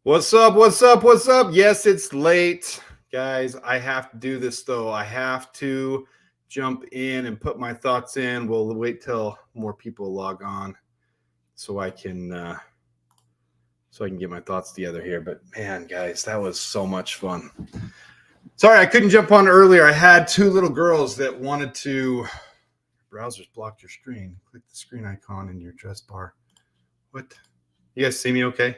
What's up? What's up? What's up? Yes, it's late. Guys, I have to do this though. I have to jump in and put my thoughts in. We'll wait till more people log on so I can get my thoughts together here. But man, guys, that was so much fun. Sorry, I couldn't jump on earlier. I had two little girls that wanted to browser's blocked your screen. Click the screen icon in your address bar. What? You guys see me okay?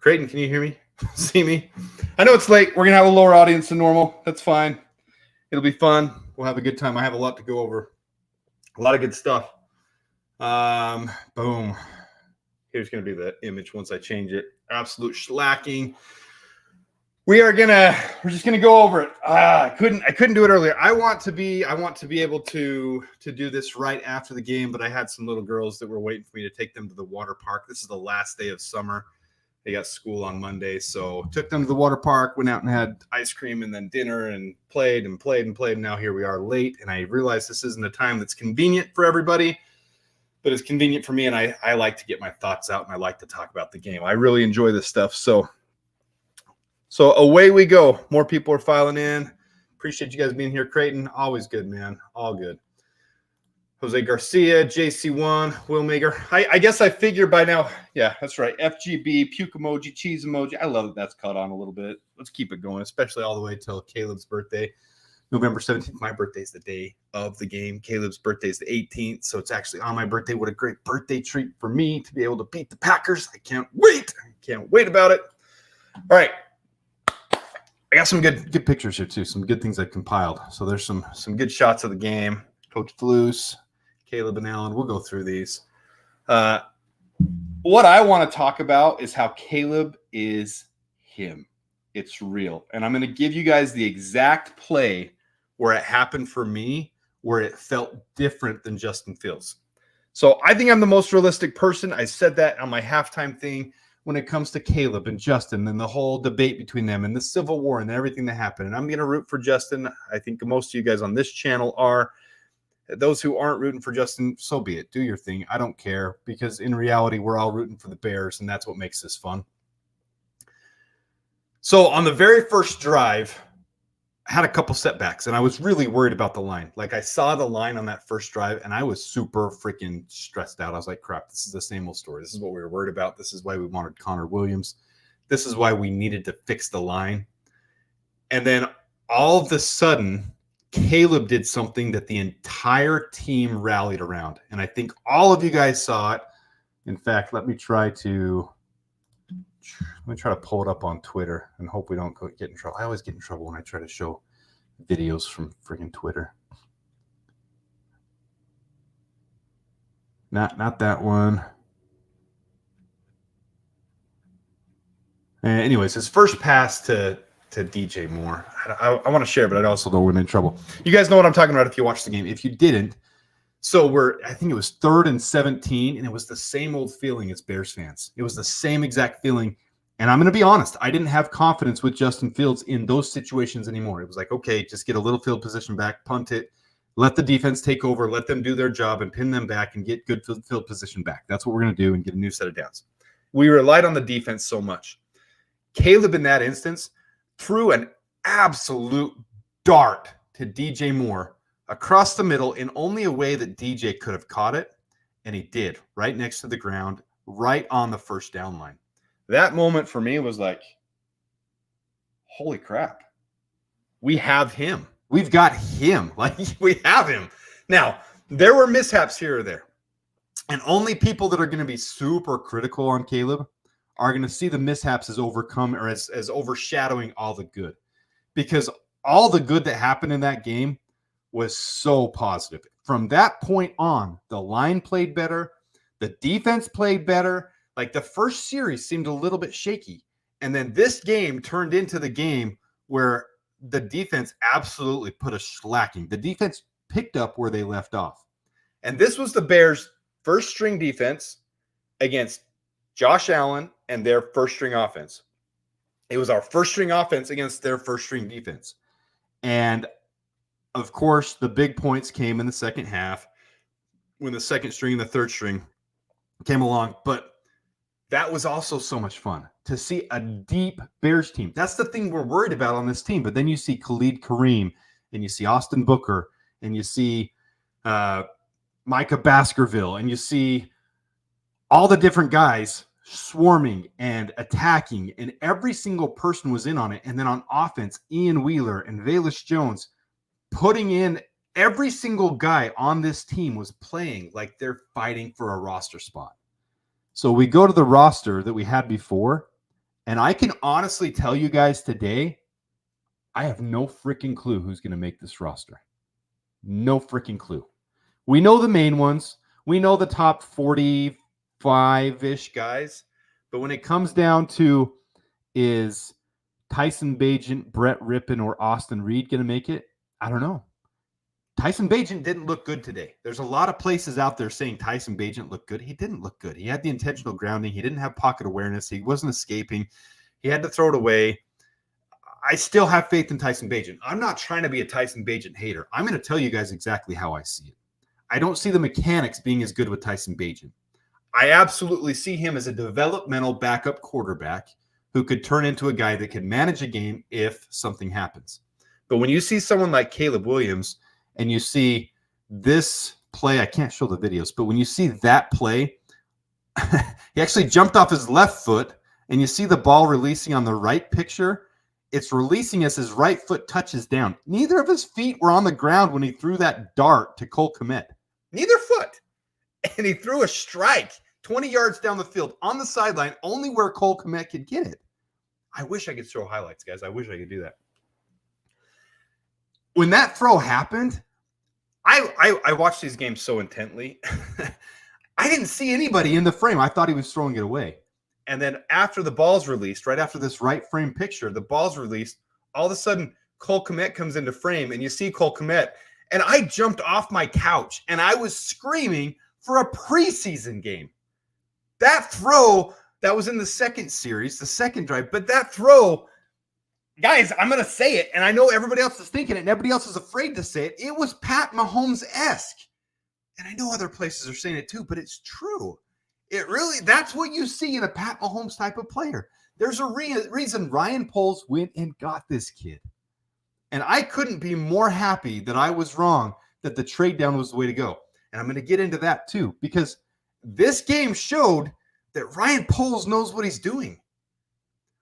Creighton, can you hear me? See me? I know it's late. We're going to have a lower audience than normal. That's fine. It'll be fun. We'll have a good time. I have a lot to go over. A lot of good stuff. Boom. Here's going to be the image once I change it. Absolute schlacking. We're just going to go over it. I couldn't do it earlier. I want to be able to do this right after the game, but I had some little girls that were waiting for me to take them to the water park. This is the last day of summer. They got school on Monday, so took them to the water park, went out and had ice cream and then dinner and played. And now here we are late, and I realize this isn't a time that's convenient for everybody, but it's convenient for me, and I like to get my thoughts out, and I like to talk about the game. I really enjoy this stuff, so away we go. More people are filing in. Appreciate you guys being here. Creighton, always good, man. All good. Jose Garcia, JC1, Willmaker. I guess I figure by now. Yeah, that's right. FGB, puke emoji, cheese emoji. I love that that's caught on a little bit. Let's keep it going, especially all the way till Caleb's birthday. November 17th. My birthday is the day of the game. Caleb's birthday is the 18th, so it's actually on my birthday. What a great birthday treat for me to be able to beat the Packers. I can't wait. About it. All right. I got some good pictures here, too. Some good things I compiled. So there's some good shots of the game. Coach Flus, Caleb and Alan, we'll go through these. What I want to talk about is how Caleb is him. It's real. And I'm going to give you guys the exact play where it happened for me, where it felt different than Justin Fields. So I think I'm the most realistic person. I said that on my halftime thing when it comes to Caleb and Justin and the whole debate between them and the Civil War and everything that happened. And I'm going to root for Justin. I think most of you guys on this channel are. Those who aren't rooting for Justin, so be it. Do your thing. I don't care, because in reality, we're all rooting for the Bears, and that's what makes this fun. So on the very first drive, I had a couple setbacks, and I was really worried about the line. Like, I saw the line on that first drive, and I was super freaking stressed out. I was like, crap, this is the same old story. This is what we were worried about. This is why we wanted Connor Williams. This is why we needed to fix the line. And then all of a sudden, Caleb did something that the entire team rallied around. And I think all of you guys saw it. In fact, let me try to pull it up on Twitter and hope we don't get in trouble. I always get in trouble when I try to show videos from freaking Twitter. Not that one. Anyways, his first pass to DJ Moore. I want to share, but I also don't want to get in trouble. You guys know what I'm talking about if you watched the game. If you didn't, I think it was 3rd and 17, and it was the same old feeling as Bears fans. It was the same exact feeling. And I'm going to be honest, I didn't have confidence with Justin Fields in those situations anymore. It was like, okay, just get a little field position back, punt it, let the defense take over, let them do their job and pin them back and get good field position back. That's what we're going to do and get a new set of downs. We relied on the defense so much. Caleb, in that instance, threw an absolute dart to DJ Moore across the middle in only a way that DJ could have caught it, and he did, right next to the ground, right on the first down line. That moment for me was like, holy crap. We have him. We've got him. Like, we have him. Now, there were mishaps here or there, and only people that are going to be super critical on Caleb are going to see the mishaps as overcome or as overshadowing all the good, because all the good that happened in that game was so positive. From that point on, the line played better. The defense played better. Like, the first series seemed a little bit shaky. And then this game turned into the game where the defense absolutely put a slacking. The defense picked up where they left off. And this was the Bears' first string defense against Josh Allen and their first string offense. It was our first string offense against their first string defense. And of course, the big points came in the second half when the second string and the third string came along. But That was also so much fun to see a deep Bears team. That's the thing we're worried about on this team. But then you see Khalid Kareem, and you see Austin Booker, and you see Micah Baskerville, and you see all the different guys swarming and attacking, and every single person was in on it. And then on offense, Ian Wheeler and Velus Jones putting in every single guy on this team was playing like they're fighting for a roster spot. So we go to the roster that we had before, and I can honestly tell you guys today, I have no freaking clue who's going to make this roster. No freaking clue. We know the main ones. We know the top 45-ish guys. But when it comes down to is Tyson Bagent, Brett Rippon, or Austin Reed going to make it, I don't know. Tyson Bagent didn't look good today. There's a lot of places out there saying Tyson Bagent looked good. He didn't look good. He had the intentional grounding. He didn't have pocket awareness. He wasn't escaping. He had to throw it away. I still have faith in Tyson Bagent. I'm not trying to be a Tyson Bagent hater. I'm going to tell you guys exactly how I see it. I don't see the mechanics being as good with Tyson Bagent. I absolutely see him as a developmental backup quarterback who could turn into a guy that could manage a game if something happens. But when you see someone like Caleb Williams, and you see this play, I can't show the videos, but when you see that play, he actually jumped off his left foot, and you see the ball releasing on the right picture. It's releasing as his right foot touches down. Neither of his feet were on the ground when he threw that dart to Cole Kmet. Neither foot. And he threw a strike 20 yards down the field on the sideline, only where Cole Kmet could get it. I wish I could show highlights, guys. I wish I could do that. When that throw happened, I watched these games so intently. I didn't see anybody in the frame. I thought he was throwing it away. And then after the ball's released, right after this right frame picture, the ball's released, all of a sudden Cole Kmet comes into frame, and you see Cole Kmet. And I jumped off my couch, and I was screaming for a preseason game. That throw, that was in the second series, the second drive, but that throw, guys, I'm going to say it, and I know everybody else is thinking it, and everybody else is afraid to say it. It was Pat Mahomes-esque. And I know other places are saying it too, but it's true. It really, that's what you see in a Pat Mahomes type of player. There's a reason Ryan Poles went and got this kid. And I couldn't be more happy that I was wrong, that the trade down was the way to go. And I'm going to get into that too, because this game showed that Ryan Poles knows what he's doing.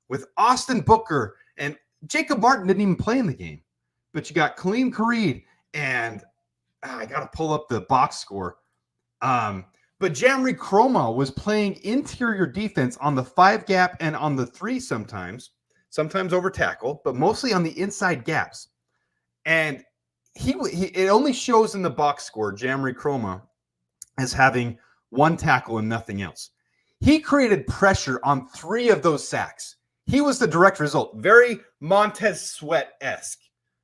With Austin Booker, and Jacob Martin didn't even play in the game. But you got Khalid Kareem, and I got to pull up the box score. But Jamri Croma was playing interior defense on the 5 gap and on the 3 sometimes over tackle, but mostly on the inside gaps. And it only shows in the box score Jamri Croma as having 1 tackle and nothing else. He created pressure on 3 of those sacks. He was the direct result. Very Montez Sweat-esque.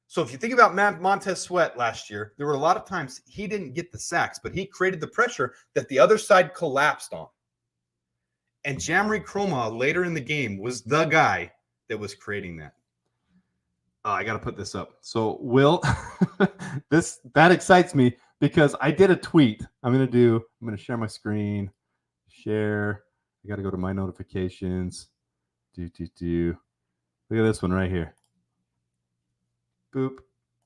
So if you think about Montez Sweat last year, there were a lot of times he didn't get the sacks, but he created the pressure that the other side collapsed on. And Jamri Croma later in the game was the guy that was creating that. I got to put this up. So Will, that excites me because I did a tweet. I'm going to share my screen, share. I got to go to my notifications. Look at this one right here. Boop.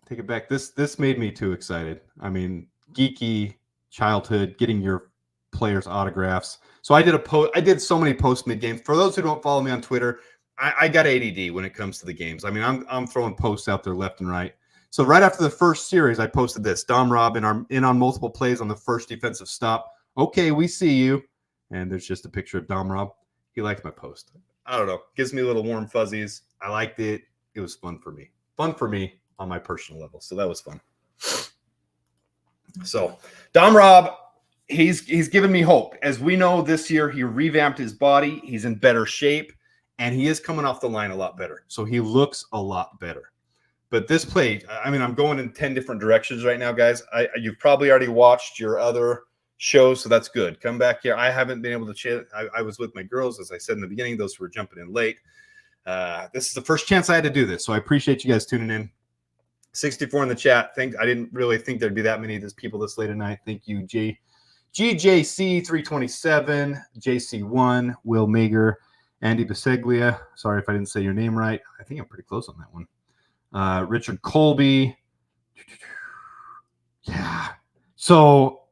Take it back. This made me too excited. I mean, geeky childhood, getting your players' autographs. So I did so many posts mid-game. For those who don't follow me on Twitter, I got ADD when it comes to the games. I mean, I'm throwing posts out there left and right. So right after the first series, I posted this. Dom Robb in on multiple plays on the first defensive stop. Okay, we see you. And there's just a picture of Dom Robb. He liked my post. I don't know. Gives me a little warm fuzzies. I liked it. It was fun for me. Fun for me on my personal level. So that was fun. So Dom Robb, he's given me hope. As we know, this year he revamped his body. He's in better shape, and he is coming off the line a lot better. So he looks a lot better. But this play, I mean, I'm going in 10 different directions right now, guys. You've probably already watched your other shows, so that's good. Come back here. I haven't been able to chat. I was with my girls, as I said in the beginning, those who were jumping in late. This is the first chance I had to do this, so I appreciate you guys tuning in. 64 in the chat. I didn't really think there'd be that many of these people this late at night. Thank you, GJC 327, JC1, Will Mager, Andy Biseglia. Sorry if I didn't say your name right. I think I'm pretty close on that one. Richard Colby. Yeah. So,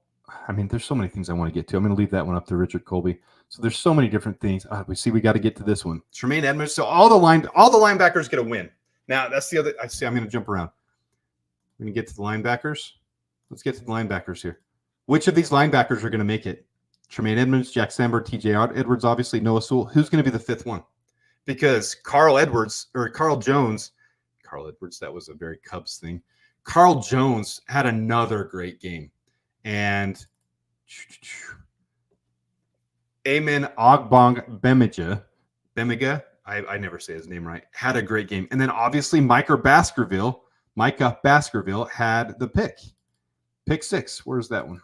I mean, there's so many things I want to get to. I'm going to leave that one up to Richard Colby. So there's so many different things. We got to get to this one. Tremaine Edmonds. So all the linebackers get a win. Now that's the other. I see. I'm going to jump around. We're going to get to the linebackers. Let's get to the linebackers here. Which of these linebackers are going to make it? Tremaine Edmonds, Jack Sandberg, TJ Edwards, obviously Noah Sewell. Who's going to be the fifth one? Because Carl Edwards, that was a very Cubs thing. Carl Jones had another great game. And Amen Ogbong Bemiga, I never say his name right, had a great game. And then obviously Micah Baskerville had the pick six. Where's that one?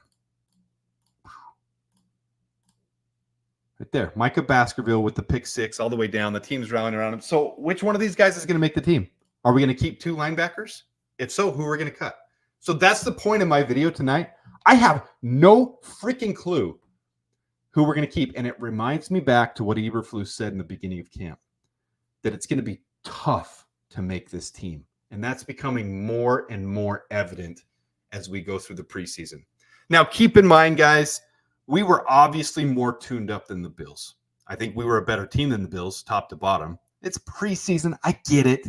Right there. Micah Baskerville with the pick six all the way down. The team's rallying around him. So which one of these guys is going to make the team? Are we going to keep two linebackers? If so, who are we going to cut? So that's the point of my video tonight. I have no freaking clue who we're going to keep. And it reminds me back to what Eberflus said in the beginning of camp, that it's going to be tough to make this team. And that's becoming more and more evident as we go through the preseason. Now, keep in mind, guys, we were obviously more tuned up than the Bills. I think we were a better team than the Bills, top to bottom. It's preseason. I get it.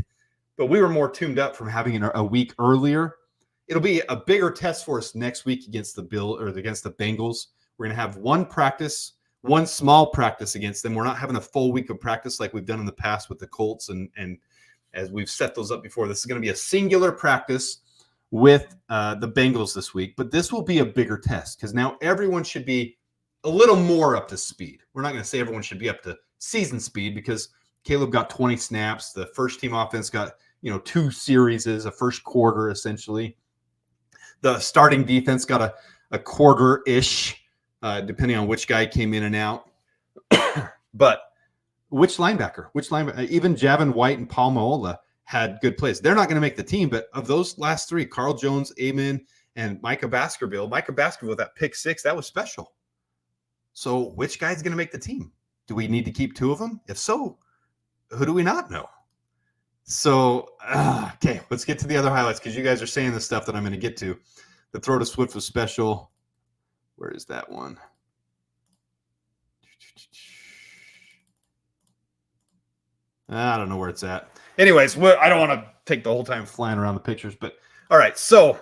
But we were more tuned up from having a week earlier. It'll be a bigger test for us next week against the Bengals. We're going to have one small practice against them. We're not having a full week of practice like we've done in the past with the Colts. And as we've set those up before, this is going to be a singular practice with the Bengals this week. But this will be a bigger test because now everyone should be a little more up to speed. We're not going to say everyone should be up to season speed because Caleb got 20 snaps. The first team offense got, 2 series, a first quarter essentially. The starting defense got a quarter-ish, depending on which guy came in and out. But which linebacker? Even Javin White and Paul Moala had good plays. They're not going to make the team, but of those last three, Carl Jones, Amen, and Micah Baskerville, that pick six, that was special. So which guy's going to make the team? Do we need to keep two of them? If so, who do we not know? So, okay, let's get to the other highlights because you guys are saying the stuff that I'm going to get to. The throw to Swift was special. Where is that one? I don't know where it's at. Anyways, I don't want to take the whole time flying around the pictures, but all right. So,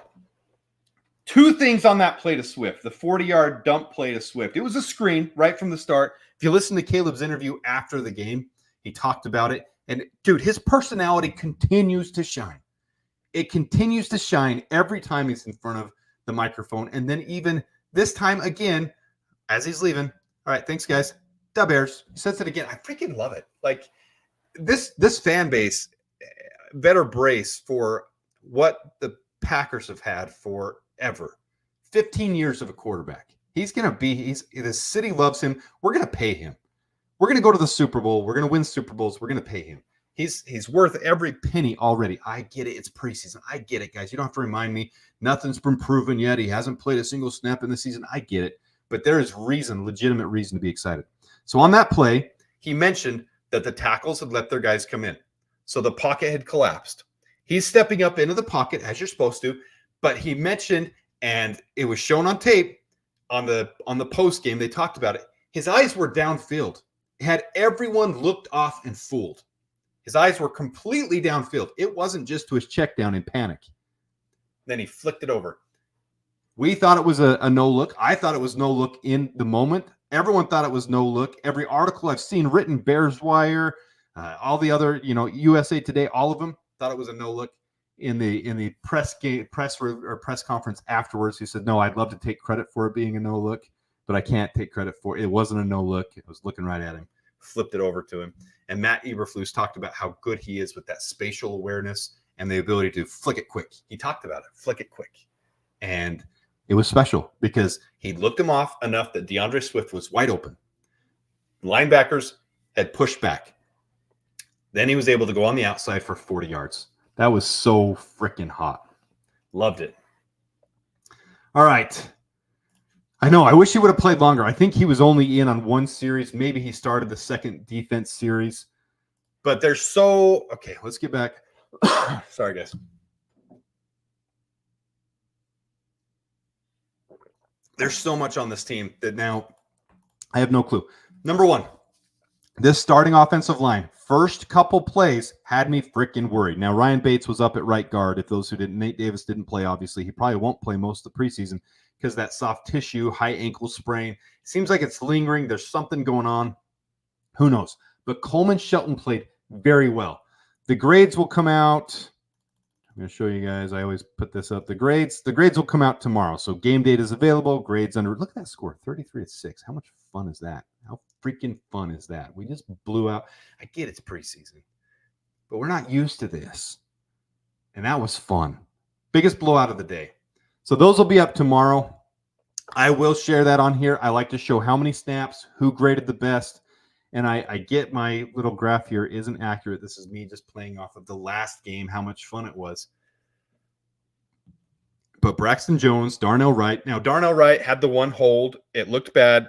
two things on that play to Swift, the 40-yard dump play to Swift. It was a screen right from the start. If you listen to Caleb's interview after the game, he talked about it. And, dude, his personality continues to shine. It continues to shine every time he's in front of the microphone. And then even this time again, as he's leaving, all right, thanks, guys. Dabears. He says it again. I freaking love it. Like, this fan base better brace for what the Packers have had forever. 15 years of a quarterback. The city loves him. We're going to pay him. We're going to go to the Super Bowl. We're going to win Super Bowls. We're going to pay him. He's worth every penny already. I get it. It's preseason. I get it, guys. You don't have to remind me. Nothing's been proven yet. He hasn't played a single snap in the season. I get it. But there is legitimate reason to be excited. So on that play, he mentioned that the tackles had let their guys come in. So the pocket had collapsed. He's stepping up into the pocket as you're supposed to. But he mentioned, and it was shown on tape on the post game, they talked about it. His eyes were downfield. Had everyone looked off and fooled. His eyes were completely downfield. It wasn't just to his check down in panic. Then he flicked it over. We thought it was a no look. I thought it was no look in the moment. Everyone thought it was no look. Every article I've seen written, Bears Wire, all the other, USA Today, all of them thought it was a no look. In the press conference afterwards, he said, "No, I'd love to take credit for it being a no look, but I can't take credit for it. It wasn't a no look. I was looking right at him." Flipped it over to him. And Matt Eberflus talked about how good he is with that spatial awareness and the ability to flick it quick. He talked about it, flick it quick. And it was special because he looked him off enough that DeAndre Swift was wide open. The linebackers had pushed back. Then he was able to go on the outside for 40 yards. That was so freaking hot. Loved it. All right. I know. I wish he would have played longer. I think he was only in on one series. Maybe he started the second defense series. But they're so... Okay, let's get back. Sorry, guys. There's so much on this team that now I have no clue. Number one, this starting offensive line, first couple plays had me freaking worried. Now, Ryan Bates was up at right guard. If those who didn't, Nate Davis didn't play, obviously. He probably won't play most of the preseason because that soft tissue, high ankle sprain, seems like it's lingering. There's something going on. Who knows? But Coleman Shelton played very well. The grades will come out. I'm going to show you guys. I always put this up. The grades will come out tomorrow. So game date is available. Grades under. Look at that score, 33-6. How much fun is that? How freaking fun is that? We just blew out. I get it's preseason, but we're not used to this. And that was fun. Biggest blowout of the day. So those will be up tomorrow. I will share that on here. I like to show how many snaps, who graded the best. And I get my little graph here isn't accurate. This is me just playing off of the last game, how much fun it was. But Braxton Jones, Darnell Wright. Now, Darnell Wright had the one hold. It looked bad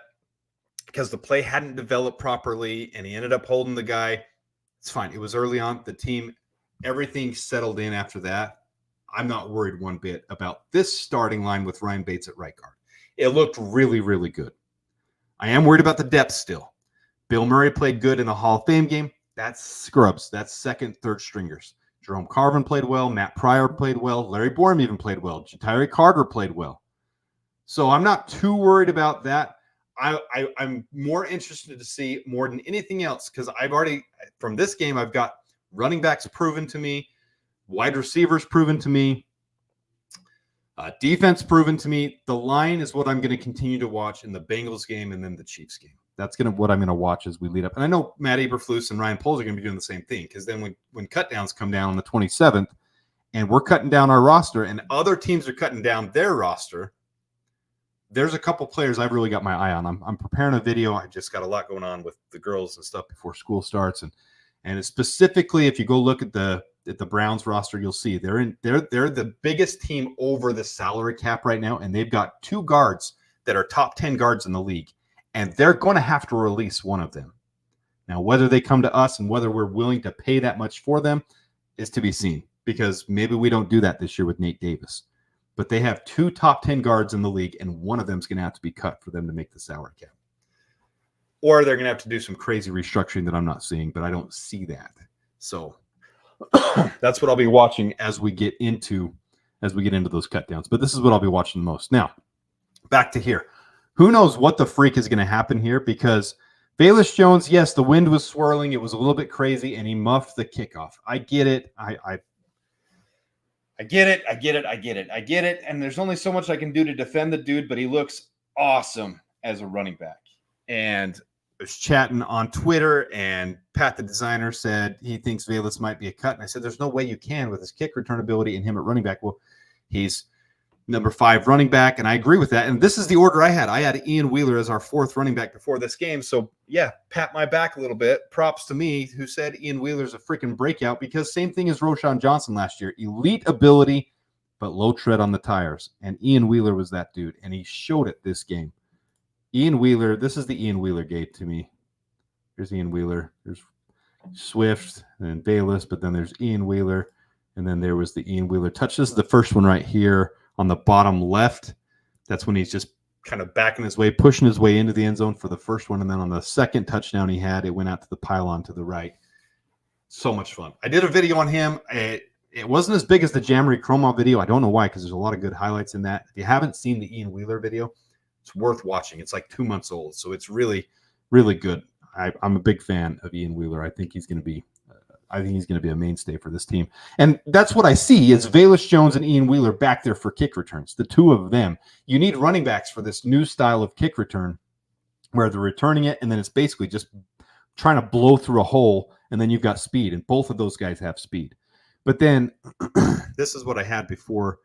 because the play hadn't developed properly, and he ended up holding the guy. It's fine. It was early on. The team, everything settled in after that. I'm not worried one bit about this starting line with Ryan Bates at right guard. It looked really, really good. I am worried about the depth still. Bill Murray played good in the Hall of Fame game. That's scrubs. That's second, third stringers. Jerome Carvin played well. Matt Pryor played well. Larry Borum even played well. Tyree Carter played well. So I'm not too worried about that. I'm more interested to see more than anything else because I've already, from this game, I've got running backs proven to me, wide receivers proven to me, defense proven to me. The line is what I'm going to continue to watch in the Bengals game and then the Chiefs game. That's what I'm going to watch as we lead up. And I know Matt Eberflus and Ryan Poles are going to be doing the same thing because then when cut downs come down on the 27th and we're cutting down our roster and other teams are cutting down their roster, there's a couple players I've really got my eye on. I'm preparing a video. I just got a lot going on with the girls and stuff before school starts. And it's specifically, if you go look at the Browns roster, you'll see they're the biggest team over the salary cap right now. And they've got two guards that are top 10 guards in the league. And they're going to have to release one of them. Now, whether they come to us and whether we're willing to pay that much for them is to be seen because maybe we don't do that this year with Nate Davis. But they have two top 10 guards in the league, and one of them is going to have to be cut for them to make the salary cap. Or they're going to have to do some crazy restructuring that I'm not seeing, but I don't see that. So that's what I'll be watching as we get into those cut downs. But this is what I'll be watching the most. Now, back to here. Who knows what the freak is going to happen here because Velus Jones, yes, the wind was swirling. It was a little bit crazy, and he muffed the kickoff. I get it. I get it. And there's only so much I can do to defend the dude, but he looks awesome as a running back. And I was chatting on Twitter, and Pat, the designer, said he thinks Velus might be a cut. And I said, there's no way you can with his kick return ability and him at running back. Well, he's number 5 running back, and I agree with that. And this is the order I had. I had Ian Wheeler as our 4th running back before this game. So, yeah, pat my back a little bit. Props to me who said Ian Wheeler's a freaking breakout because same thing as Roshan Johnson last year. Elite ability, but low tread on the tires. And Ian Wheeler was that dude, and he showed it this game. Ian Wheeler, this is the Ian Wheeler gate to me. Here's Ian Wheeler. There's Swift and Velus, but then there's Ian Wheeler, and then there was the Ian Wheeler touch. This is the first one right here. On the bottom left, that's when he's just kind of backing his way, pushing his way into the end zone for the first one. And then on the second touchdown he had, it went out to the pylon to the right. So much fun. I did a video on him. It wasn't as big as the Jammery Chroma video. I don't know why, because there's a lot of good highlights in that. If you haven't seen the Ian Wheeler video, it's worth watching. It's like 2 months old, so it's really, really good. I'm a big fan of Ian Wheeler. I think he's going to be a mainstay for this team. And that's what I see is Velus Jones and Ian Wheeler back there for kick returns, the two of them. You need running backs for this new style of kick return where they're returning it, and then it's basically just trying to blow through a hole, and then you've got speed, and both of those guys have speed. But then this is what I had before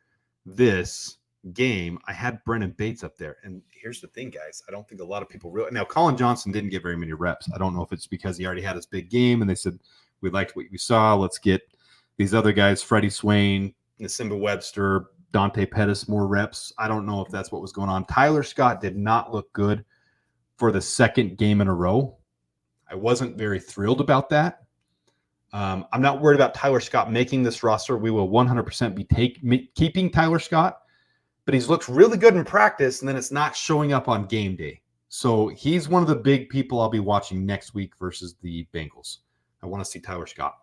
this game. I had Brennan Bates up there, and here's the thing, guys. I don't think a lot of people really – now, Colin Johnson didn't get very many reps. I don't know if it's because he already had his big game, and they said – we liked what we saw. Let's get these other guys, Freddie Swain, Nasimba Webster, Dante Pettis more reps. I don't know if that's what was going on. Tyler Scott did not look good for the second game in a row. I wasn't very thrilled about that. I'm not worried about Tyler Scott making this roster. We will 100% be keeping Tyler Scott, but he's looked really good in practice, and then it's not showing up on game day. So he's one of the big people I'll be watching next week versus the Bengals. I want to see Tyler Scott.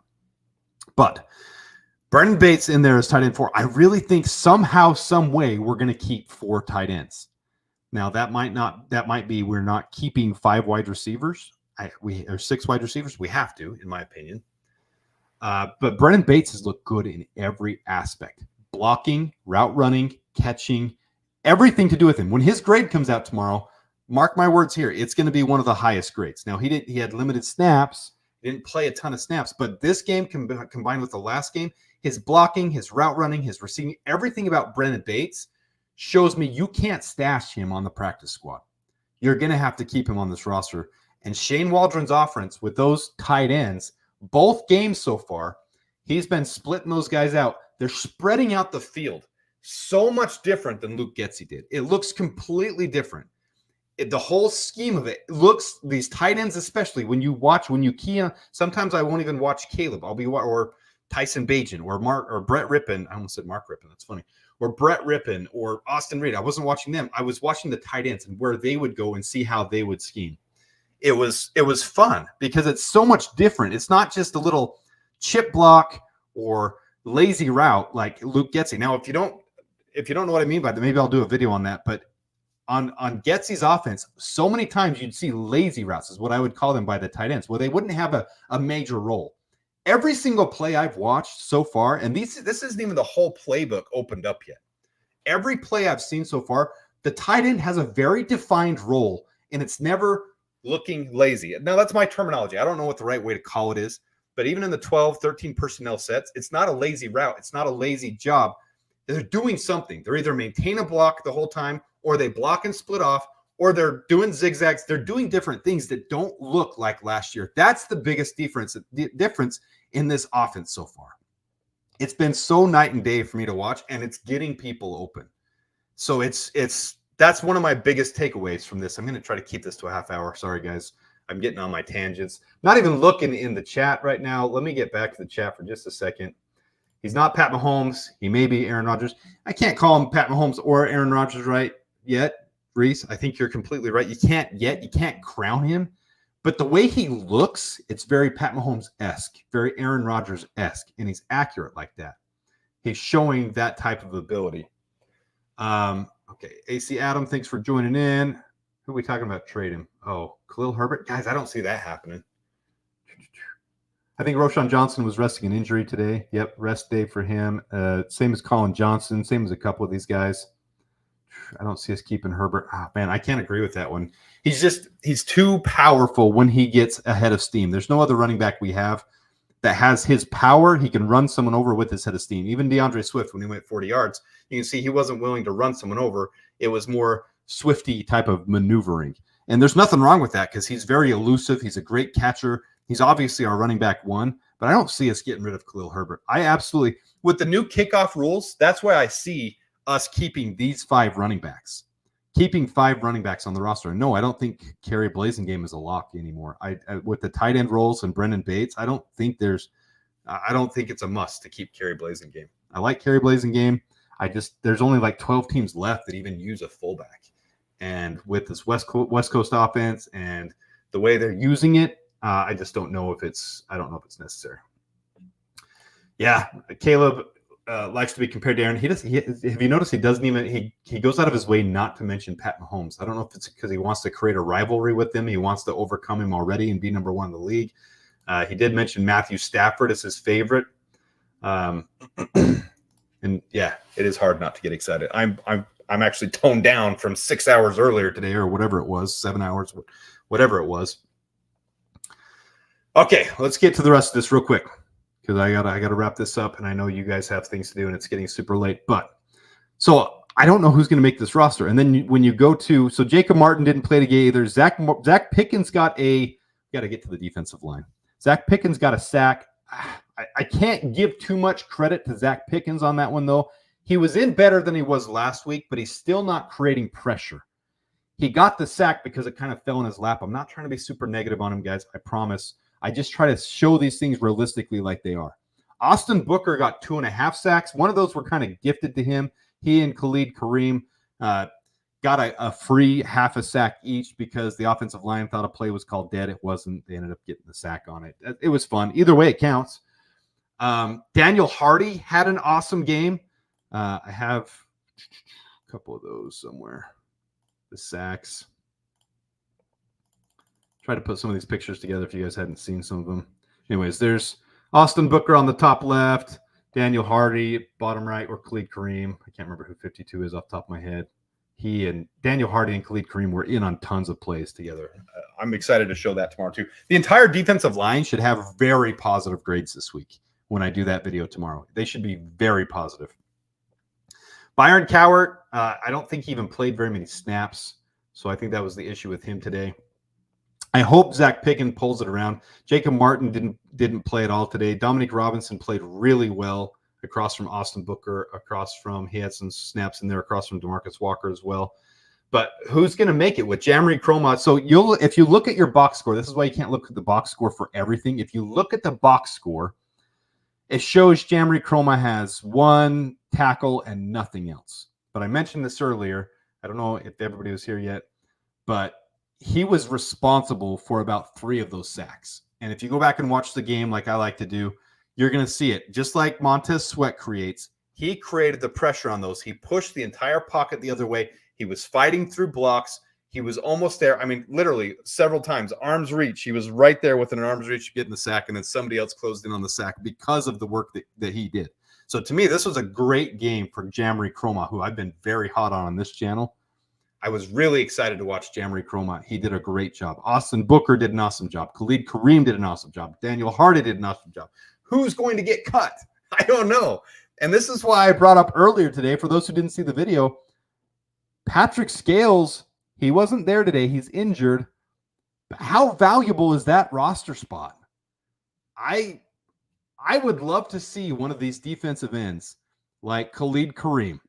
But Brendan Bates in there as tight end 4. I really think somehow, some way, we're going to keep 4 tight ends. Now, that might be we're not keeping 5 wide receivers. Or 6 wide receivers. We have to, in my opinion. But Brendan Bates has looked good in every aspect. Blocking, route running, catching, everything to do with him. When his grade comes out tomorrow, mark my words here, it's going to be one of the highest grades. Now, he had limited snaps. He didn't play a ton of snaps. But this game combined with the last game, his blocking, his route running, his receiving, everything about Brendan Bates shows me you can't stash him on the practice squad. You're going to have to keep him on this roster. And Shane Waldron's offense with those tight ends, both games so far, he's been splitting those guys out. They're spreading out the field so much different than Luke Getsy did. It looks completely different. The whole scheme of it looks, these tight ends especially, when you key on, sometimes I won't even watch Caleb. Or Tyson Bagent or Brett Rippon. I almost said Mark Rippon. That's funny. Or Brett Rippon or Austin Reed. I wasn't watching them. I was watching the tight ends and where they would go and see how they would scheme. It was fun because it's so much different. It's not just a little chip block or lazy route like Luke Getsy. Now, if you don't know what I mean by that, maybe I'll do a video on that. But on Getsy's offense, so many times you'd see lazy routes is what I would call them by the tight ends, where they wouldn't have a major role. Every single play I've watched so far, and this isn't even the whole playbook opened up yet. Every play I've seen so far, the tight end has a very defined role, and it's never looking lazy. Now, that's my terminology. I don't know what the right way to call it is, but even in the 12, 13 personnel sets, it's not a lazy route. It's not a lazy job. They're doing something. They're either maintain a block the whole time, or they block and split off, or they're doing zigzags. They're doing different things that don't look like last year. That's the biggest difference in this offense so far. It's been so night and day for me to watch, and it's getting people open. So that's one of my biggest takeaways from this. I'm going to try to keep this to a half hour. Sorry, guys. I'm getting on my tangents. Not even looking in the chat right now. Let me get back to the chat for just a second. He's not Pat Mahomes. He may be Aaron Rodgers. I can't call him Pat Mahomes or Aaron Rodgers right yet, Reese. I think you're completely right. You can't crown him. But the way he looks, it's very Pat Mahomes-esque, very Aaron Rodgers-esque, and he's accurate like that. He's showing that type of ability. Okay, AC Adam, thanks for joining in. Who are we talking about trading? Oh, Khalil Herbert. Guys, I don't see that happening. I think Roshan Johnson was resting an injury today. Yep, rest day for him. Same as Colin Johnson, same as a couple of these guys. I don't see us keeping Herbert. Oh, man, I can't agree with that one. He's too powerful when he gets ahead of steam. There's no other running back we have that has his power. He can run someone over with his head of steam. Even DeAndre Swift, when he went 40 yards, you can see he wasn't willing to run someone over. It was more Swifty type of maneuvering. And there's nothing wrong with that because he's very elusive. He's a great catcher. He's obviously our running back one, but I don't see us getting rid of Khalil Herbert. I absolutely, with the new kickoff rules, that's why I see us keeping these 5 running backs. Keeping 5 running backs on the roster. No, I don't think Kerry Blasingame is a lock anymore. With the tight end roles and Brendan Bates, I don't think it's a must to keep Kerry Blasingame. I like Kerry Blasingame. There's only like 12 teams left that even use a fullback. And with this West Coast offense and the way they're using it, I just don't know if it's necessary. Yeah, Caleb likes to be compared to Aaron. Have you noticed he doesn't even he goes out of his way not to mention Pat Mahomes. I don't know if it's because he wants to create a rivalry with him. He wants to overcome him already and be number 1 in the league. He did mention Matthew Stafford as his favorite. And yeah, it is hard not to get excited. I'm actually toned down from 6 hours earlier today or whatever it was, 7 hours, whatever it was. Okay, let's get to the rest of this real quick because I gotta wrap this up, and I know you guys have things to do, and it's getting super late. But so I don't know who's going to make this roster. And then when you go to Jacob Martin didn't play today either. Zach Pickens got to get to the defensive line. Zach Pickens got a sack. I can't give too much credit to Zach Pickens on that one though. He was in better than he was last week, but he's still not creating pressure. He got the sack because it kind of fell in his lap. I'm not trying to be super negative on him, guys. I promise. I just try to show these things realistically like they are. Austin Booker got 2.5 sacks. One of those were kind of gifted to him. He and Khalid Kareem got a free half a sack each because the offensive line thought a play was called dead. It wasn't. They ended up getting the sack on it. It was fun. Either way, it counts. Daniel Hardy had an awesome game. I have a couple of those somewhere. The sacks. Try to put some of these pictures together if you guys hadn't seen some of them. Anyways, there's Austin Booker on the top left, Daniel Hardy, bottom right, or Khalid Kareem. I can't remember who 52 is off the top of my head. He and Daniel Hardy and Khalid Kareem were in on tons of plays together. I'm excited to show that tomorrow too. The entire defensive line should have very positive grades this week when I do that video tomorrow. They should be very positive. Byron Cowart, I don't think he even played very many snaps, so I think that was the issue with him today. I hope Zach Pickens pulls it around. Jacob Martin didn't play at all today. Dominique Robinson played really well across from Austin Booker, he had some snaps in there across from DeMarcus Walker as well. But who's going to make it with Jamari Cromot? So if you look at your box score, this is why you can't look at the box score for everything. If you look at the box score, it shows Jamari Cromot has 1 tackle and nothing else. But I mentioned this earlier. I don't know if everybody was here yet, but he was responsible for about 3 of those sacks. And if you go back and watch the game like I like to do, you're going to see it. Just like Montez Sweat creates, he created the pressure on those. He pushed the entire pocket the other way. He was fighting through blocks. He was almost there. I mean, literally several times, arm's reach. He was right there within an arm's reach of getting the sack, and then somebody else closed in on the sack because of the work that he did. So to me, this was a great game for Jamari Cromot, who I've been very hot on this channel. I was really excited to watch Jamari Cromot. He did a great job. Austin Booker did an awesome job. Khalid Kareem did an awesome job. Daniel Hardy did an awesome job. Who's going to get cut? I don't know. And this is why I brought up earlier today, for those who didn't see the video, Patrick Scales, he wasn't there today. He's injured. But how valuable is that roster spot? I would love to see one of these defensive ends like Khalid Kareem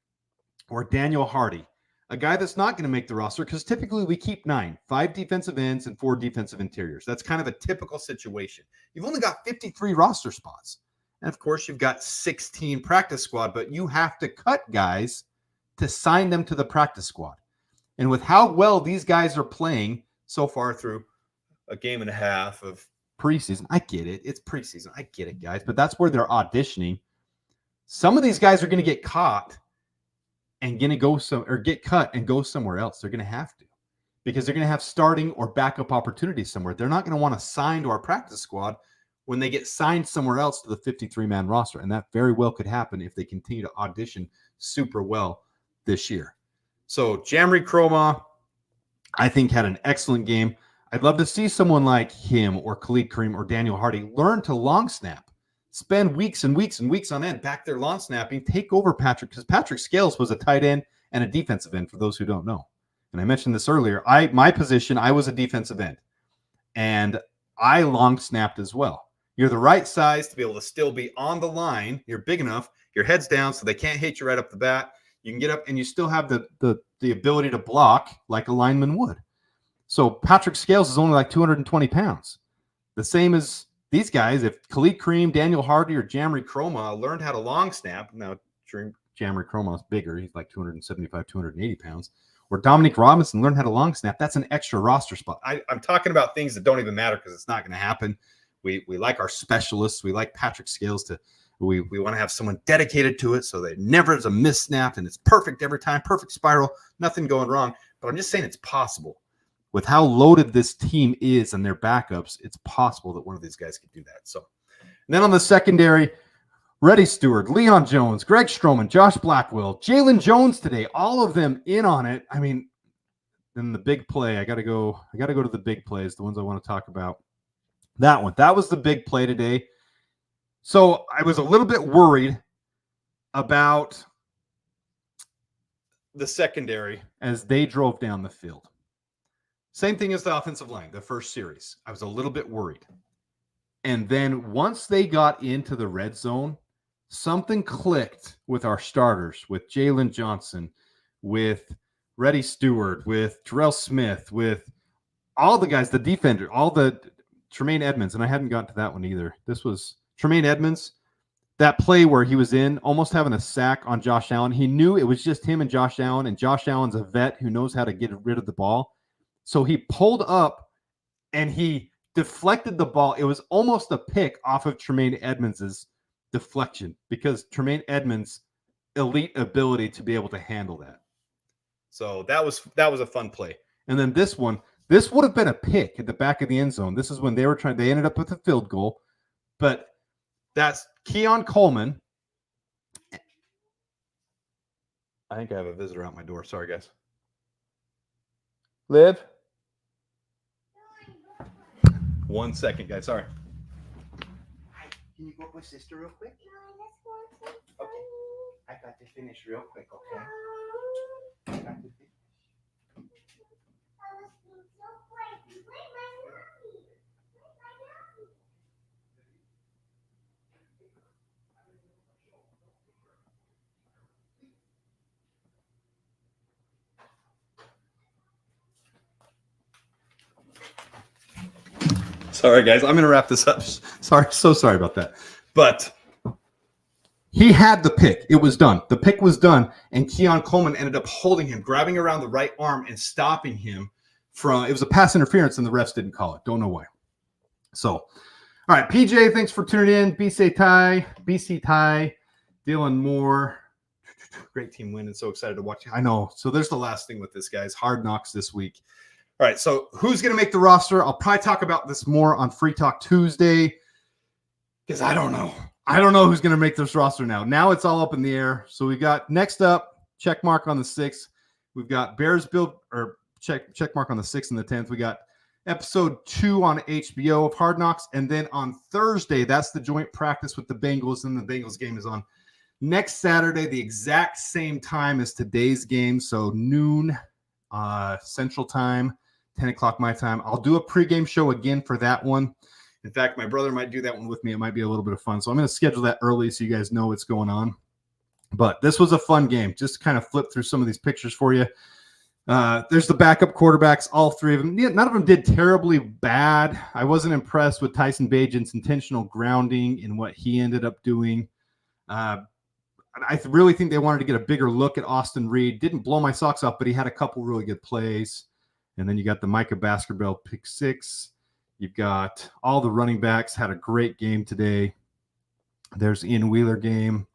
or Daniel Hardy, a guy that's not going to make the roster, because typically we keep 5 defensive ends and 4 defensive interiors. That's kind of a typical situation. You've only got 53 roster spots. And of course, you've got 16 practice squad, but you have to cut guys to sign them to the practice squad. And with how well these guys are playing so far through a game and a half of preseason, I get it. It's preseason. I get it, guys. But that's where they're auditioning. Some of these guys are going to get caught and going to go get cut and go somewhere else. They're going to have to, because they're going to have starting or backup opportunities somewhere. They're not going to want to sign to our practice squad when they get signed somewhere else to the 53-man roster. And that very well could happen if they continue to audition super well this year. So Jamari Cromot, I think, had an excellent game. I'd love to see someone like him or Khalid Kareem or Daniel Hardy learn to long snap, spend weeks and weeks and weeks on end back there long snapping, take over Patrick, because Patrick Scales was a tight end and a defensive end, for those who don't know. And I mentioned this earlier. My position, I was a defensive end, and I long snapped as well. You're the right size to be able to still be on the line. You're big enough. Your head's down so they can't hit you right up the bat. You can get up and you still have the ability to block like a lineman would. So Patrick Scales is only like 220 pounds. The same as these guys. If Khalid Kareem, Daniel Hardy, or Jamari Cromot learned how to long snap, now Jamari Cromot is bigger. He's like 275, 280 pounds. Or Dominique Robinson learned how to long snap. That's an extra roster spot. I'm talking about things that don't even matter because it's not going to happen. We like our specialists. We like Patrick Scales we want to have someone dedicated to it so that never is a missed snap and it's perfect every time, perfect spiral, nothing going wrong. But I'm just saying it's possible. With how loaded this team is and their backups, it's possible that one of these guys could do that. So, and then on the secondary, Reddy Stewart, Leon Jones, Greg Stroman, Josh Blackwell, Jalen Jones today, all of them in on it. I mean, then the big play, I got to go to the big plays, the ones I want to talk about. That was the big play today. So I was a little bit worried about the secondary as they drove down the field. Same thing as the offensive line, the first series. I was a little bit worried. And then once they got into the red zone, something clicked with our starters, with Jalen Johnson, with Reddy Stewart, with Terrell Smith, with all the guys, the defender, all the Tremaine Edmonds, and I hadn't gotten to that one either. This was Tremaine Edmonds. That play where he was in almost having a sack on Josh Allen. He knew it was just him and Josh Allen's a vet who knows how to get rid of the ball. So he pulled up and he deflected the ball. It was almost a pick off of Tremaine Edmonds' deflection because Tremaine Edmonds' elite ability to be able to handle that. So that was a fun play. And then this one, this would have been a pick at the back of the end zone. This is when they ended up with a field goal, but that's Keon Coleman. I think I have a visitor out my door. Sorry, guys. Liv? 1 second, guys. Sorry. Hi, can you go up with sister real quick? Okay. I got to finish real quick, okay? I got to finish. Sorry, guys. I'm going to wrap this up. Sorry about that. But he had the pick. It was done. The pick was done, and Keon Coleman ended up holding him, grabbing around the right arm and stopping him from – it was a pass interference, and the refs didn't call it. Don't know why. So, all right, PJ, thanks for tuning in. BC Ty, Dylan Moore. Great team win, and so excited to watch. I know. So there's the last thing with this, guys. Hard Knocks this week. All right, so who's going to make the roster? I'll probably talk about this more on Free Talk Tuesday because I don't know. I don't know who's going to make this roster now. Now it's all up in the air. So we got next up, check mark on the 6th. We've got Bears build or check mark on the 6th and the 10th. We got episode 2 on HBO of Hard Knocks. And then on Thursday, that's the joint practice with the Bengals, and the Bengals game is on next Saturday, the exact same time as today's game. So noon Central Time. 10 o'clock my time. I'll do a pregame show again for that one. In fact, my brother might do that one with me. It might be a little bit of fun. So I'm going to schedule that early so you guys know what's going on. But this was a fun game. Just to kind of flip through some of these pictures for you. There's the backup quarterbacks, all three of them. None of them did terribly bad. I wasn't impressed with Tyson Bagent's intentional grounding and what he ended up doing. I really think they wanted to get a bigger look at Austin Reed. Didn't blow my socks off, but he had a couple really good plays. And then you got the Micah Baskerville pick 6. You've got all the running backs had a great game today. There's Ian Wheeler game,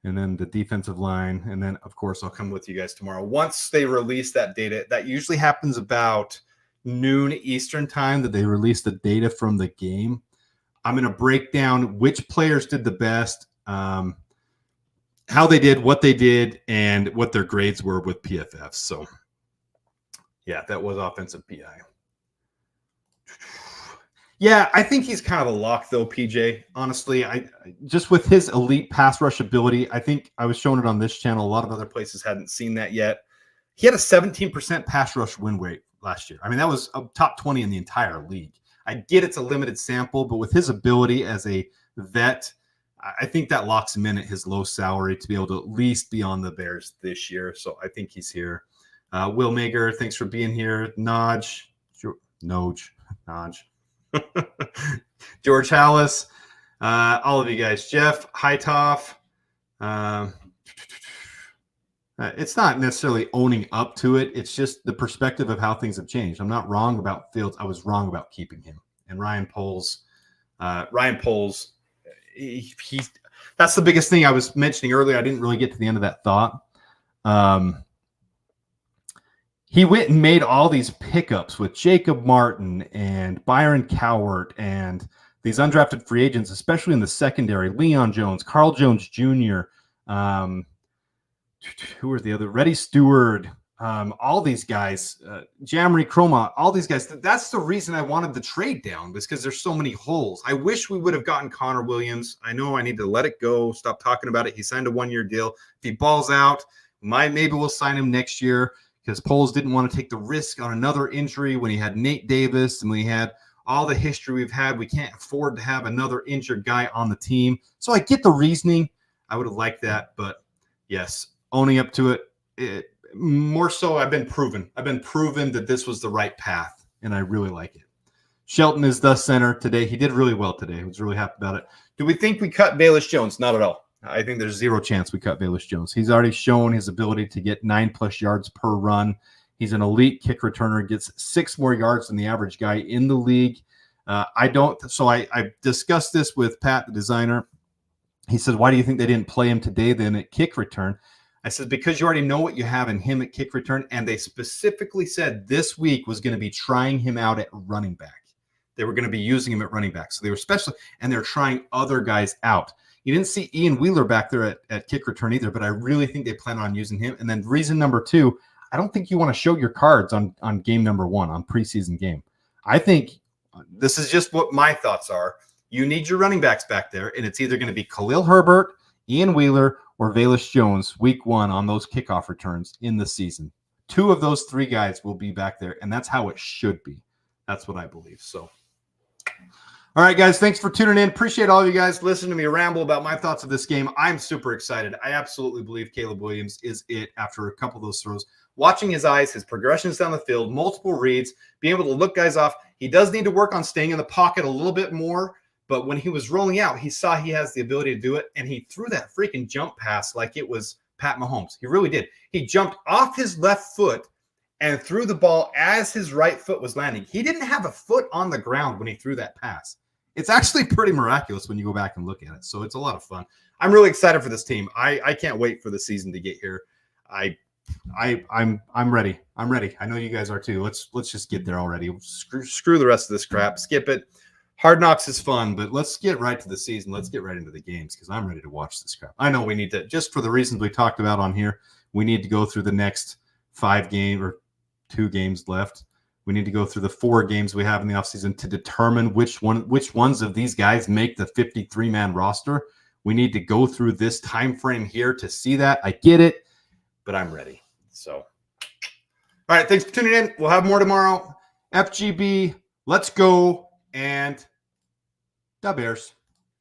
and then the defensive line. And then, of course, I'll come with you guys tomorrow. Once they release that data, that usually happens about noon Eastern time that they release the data from the game. I'm going to break down which players did the best, how they did, what they did, and what their grades were with PFF. So, yeah, that was offensive PI. Yeah, I think he's kind of a lock, though, PJ. Honestly, I just with his elite pass rush ability, I think I was showing it on this channel. A lot of other places hadn't seen that yet. He had a 17% pass rush win rate last year. I mean, that was a top 20 in the entire league. I get it's a limited sample, but with his ability as a vet, I think that locks him in at his low salary to be able to at least be on the Bears this year. So I think he's here. Will Mager, thanks for being here. Naj, George Hallis, all of you guys. Jeff, Hightoff. It's not necessarily owning up to it. It's just the perspective of how things have changed. I'm not wrong about Fields. I was wrong about keeping him. And Ryan Poles, he's that's the biggest thing I was mentioning earlier. I didn't really get to the end of that thought. He went and made all these pickups with Jacob Martin and Byron Cowart and these undrafted free agents, especially in the secondary. Leon Jones, Carl Jones Jr., who are the other? Reddy Stewart, all these guys, Jamari Chroma, all these guys. That's the reason I wanted the trade down, because there's so many holes. I wish we would have gotten Connor Williams. I know I need to let it go, stop talking about it. He signed a one-year deal. If he balls out, maybe we'll sign him next year, because Poles didn't want to take the risk on another injury when he had Nate Davis and we had all the history we've had. We can't afford to have another injured guy on the team. So I get the reasoning. I would have liked that, but yes, owning up to it. More so, I've been proven that this was the right path, and I really like it. Shelton is the center today. He did really well today. I was really happy about it. Do we think we cut Bayless Jones? Not at all. I think there's zero chance we cut Bayless Jones. He's already shown his ability to get 9+ yards per run. He's an elite kick returner, gets 6 more yards than the average guy in the league. I discussed this with Pat, the designer. He said, why do you think they didn't play him today then at kick return? I said, because you already know what you have in him at kick return, and they specifically said this week was going to be trying him out at running back. They were going to be using him at running back. So they were and they're trying other guys out. You didn't see Ian Wheeler back there at kick return either, but I really think they plan on using him. And then reason number 2, I don't think you want to show your cards on game number 1, on preseason game. I think this is just what my thoughts are. You need your running backs back there, and it's either going to be Khalil Herbert, Ian Wheeler, or Bayless Jones week 1 on those kickoff returns in the season. 2 of those 3 guys will be back there, and that's how it should be. That's what I believe. So, all right, guys, thanks for tuning in. Appreciate all of you guys listening to me ramble about my thoughts of this game. I'm super excited. I absolutely believe Caleb Williams is it after a couple of those throws. Watching his eyes, his progressions down the field, multiple reads, being able to look guys off. He does need to work on staying in the pocket a little bit more, but when he was rolling out, he saw he has the ability to do it, and he threw that freaking jump pass like it was Pat Mahomes. He really did. He jumped off his left foot and threw the ball as his right foot was landing. He didn't have a foot on the ground when he threw that pass. It's actually pretty miraculous when you go back and look at it. So it's a lot of fun. I'm really excited for this team. I can't wait for the season to get here. I'm ready. I'm ready. I know you guys are too. Let's just get there already. Screw the rest of this crap. Skip it. Hard Knocks is fun, but let's get right to the season. Let's get right into the games because I'm ready to watch this crap. I know we need to, just for the reasons we talked about on here, we need to go through the next 5 games or 2 games left. We need to go through the 4 games we have in the offseason to determine which ones of these guys make the 53-man roster. We need to go through this time frame here to see that. I get it, but I'm ready. So, all right, thanks for tuning in. We'll have more tomorrow. FGB, let's go, and dabears.